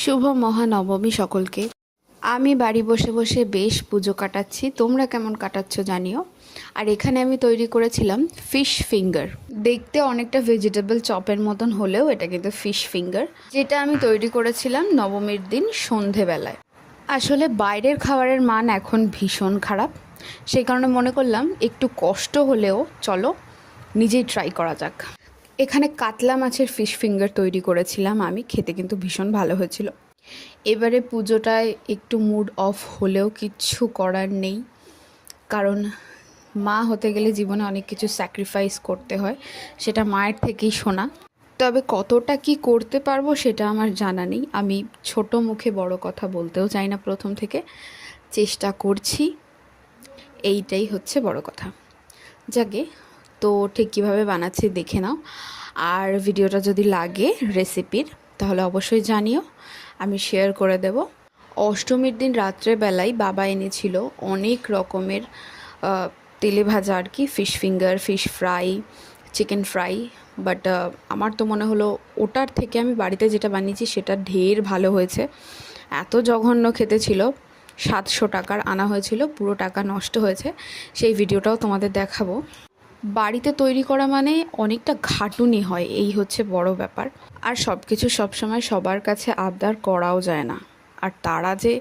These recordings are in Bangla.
শুভ মহানবমী সকলকে। আমি বাড়ি বসে বসে বেশ পুজো কাটাচ্ছি, তোমরা কেমন কাটাচ্ছ জানিও। আর এখানে আমি তৈরি করেছিলাম ফিশ ফিঙ্গার। দেখতে অনেকটা ভেজিটেবল চপের মতন হলেও এটা কিন্তু ফিশ ফিঙ্গার, যেটা আমি তৈরি করেছিলাম নবমীর দিন সন্ধেবেলায়। আসলে বাইরের খাবারের মান এখন ভীষণ খারাপ, সেই কারণে মনে করলাম একটু কষ্ট হলেও চলো নিজেই ট্রাই করা যাক। এখানে কাতলা মাছের ফিশ ফিঙ্গার তৈরি করেছিলাম আমি, খেতে কিন্তু ভীষণ ভালো হয়েছিল। এবারে পুজোটায় একটু মুড অফ হলেও কিচ্ছু করার নেই, কারণ মা হতে গেলে জীবনে অনেক কিছু স্যাক্রিফাইস করতে হয়, সেটা মায়ের থেকেই শোনা। তবে কতটা কি করতে পারবো সেটা আমার জানা নেই। আমি ছোট মুখে বড় কথা বলতেও চাই না, প্রথম থেকে চেষ্টা করছি, এইটাই হচ্ছে বড় কথা। যাকে তো ঠিক কীভাবে বানাচ্ছি দেখে নাও। আর ভিডিওটা যদি লাগে রেসিপির তাহলে অবশ্যই জানিও, আমি শেয়ার করে দেব। অষ্টমীর দিন রাত্রেবেলায় বাবা এনেছিল অনেক রকমের তেলে ভাজা আর কি, fish finger, fish fry, chicken fry. But আমার তো মনে হলো ওটার থেকে আমি বাড়িতে যেটা বানিয়েছি সেটা ঢের ভালো হয়েছে। এত জঘন্য খেতে ছিল, 700 টাকার আনা হয়েছিল, পুরো টাকা নষ্ট হয়েছে। সেই ভিডিওটাও তোমাদের দেখাবো। বাড়িতে তৈরি করা মানে অনেকটা খাটুনি হয়, এই হচ্ছে বড় ব্যাপার। আর সব কিছু সবসময় সবার কাছে আবদার করাও যায় না, আর তারা যে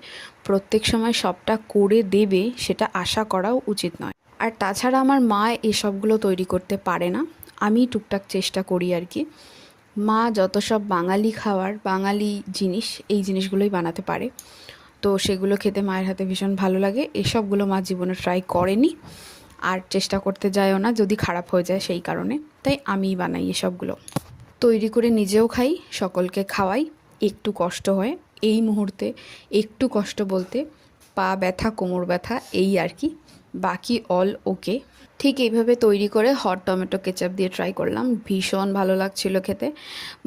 প্রত্যেক সময় সবটা করে দেবে সেটা আশা করাও উচিত নয়। আর তাছাড়া আমার মা এসবগুলো তৈরি করতে পারে না, আমি টুকটাক চেষ্টা করি আর কি। মা যত সব বাঙালি খাবার, বাঙালি জিনিস, এই জিনিসগুলোই বানাতে পারে, তো সেগুলো খেতে মায়ের হাতে ভীষণ ভালো লাগে। এসবগুলো মা জীবনে ট্রাই করেনি, আর চেষ্টা করতে যায়ও না, যদি খারাপ হয়ে যায় সেই কারণে। তাই আমিই বানাই এসবগুলো, তৈরি করে নিজেও খাই, সকলকে খাওয়াই। একটু কষ্ট হয় এই মুহূর্তে, একটু কষ্ট বলতে পা ব্যথা, কোমর ব্যথা, এই আর কি, বাকি অল ওকে। ঠিক এইভাবে তৈরি করে হট টমেটো কেচাপ দিয়ে ট্রাই করলাম, ভীষণ ভালো লাগছিল খেতে।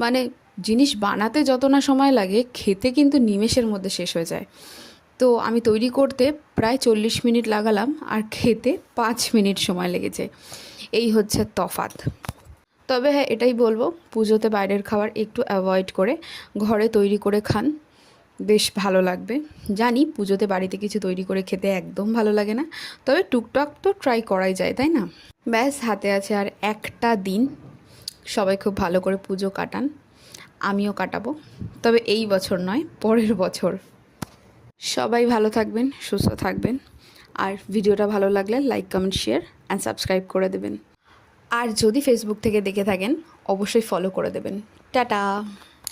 মানে জিনিস বানাতে যত না সময় লাগে, খেতে কিন্তু নিমেষের মধ্যে শেষ হয়ে যায়। তো আমি তৈরি করতে প্রায় 40 মিনিট লাগালাম, আর খেতে 5 মিনিট সময় লেগেছে। এই হচ্ছে তফাৎ। তবে হ্যাঁ, এটাই বলবো, পুজোতে বাইরের খাবার একটু অ্যাভয়েড করে ঘরে তৈরি করে খান, বেশ ভালো লাগবে। জানি পুজোতে বাড়িতে কিছু তৈরি করে খেতে একদম ভালো লাগে না, তবে টুকটাক তো ট্রাই করাই যায়, তাই না? ব্যাস, হাতে আছে আর একটা দিন। সবাই খুব ভালো করে পুজো কাটান, আমিও কাটাবো, তবে এই বছর নয়, পরের বছর। সবাই ভালো থাকবেন, সুস্থ থাকবেন। আর ভিডিওটা ভালো লাগলে like, comment, share and subscribe করে দেবেন। আর যদি ফেসবুক থেকে দেখে থাকেন অবশ্যই ফলো করে দেবেন। টাটা।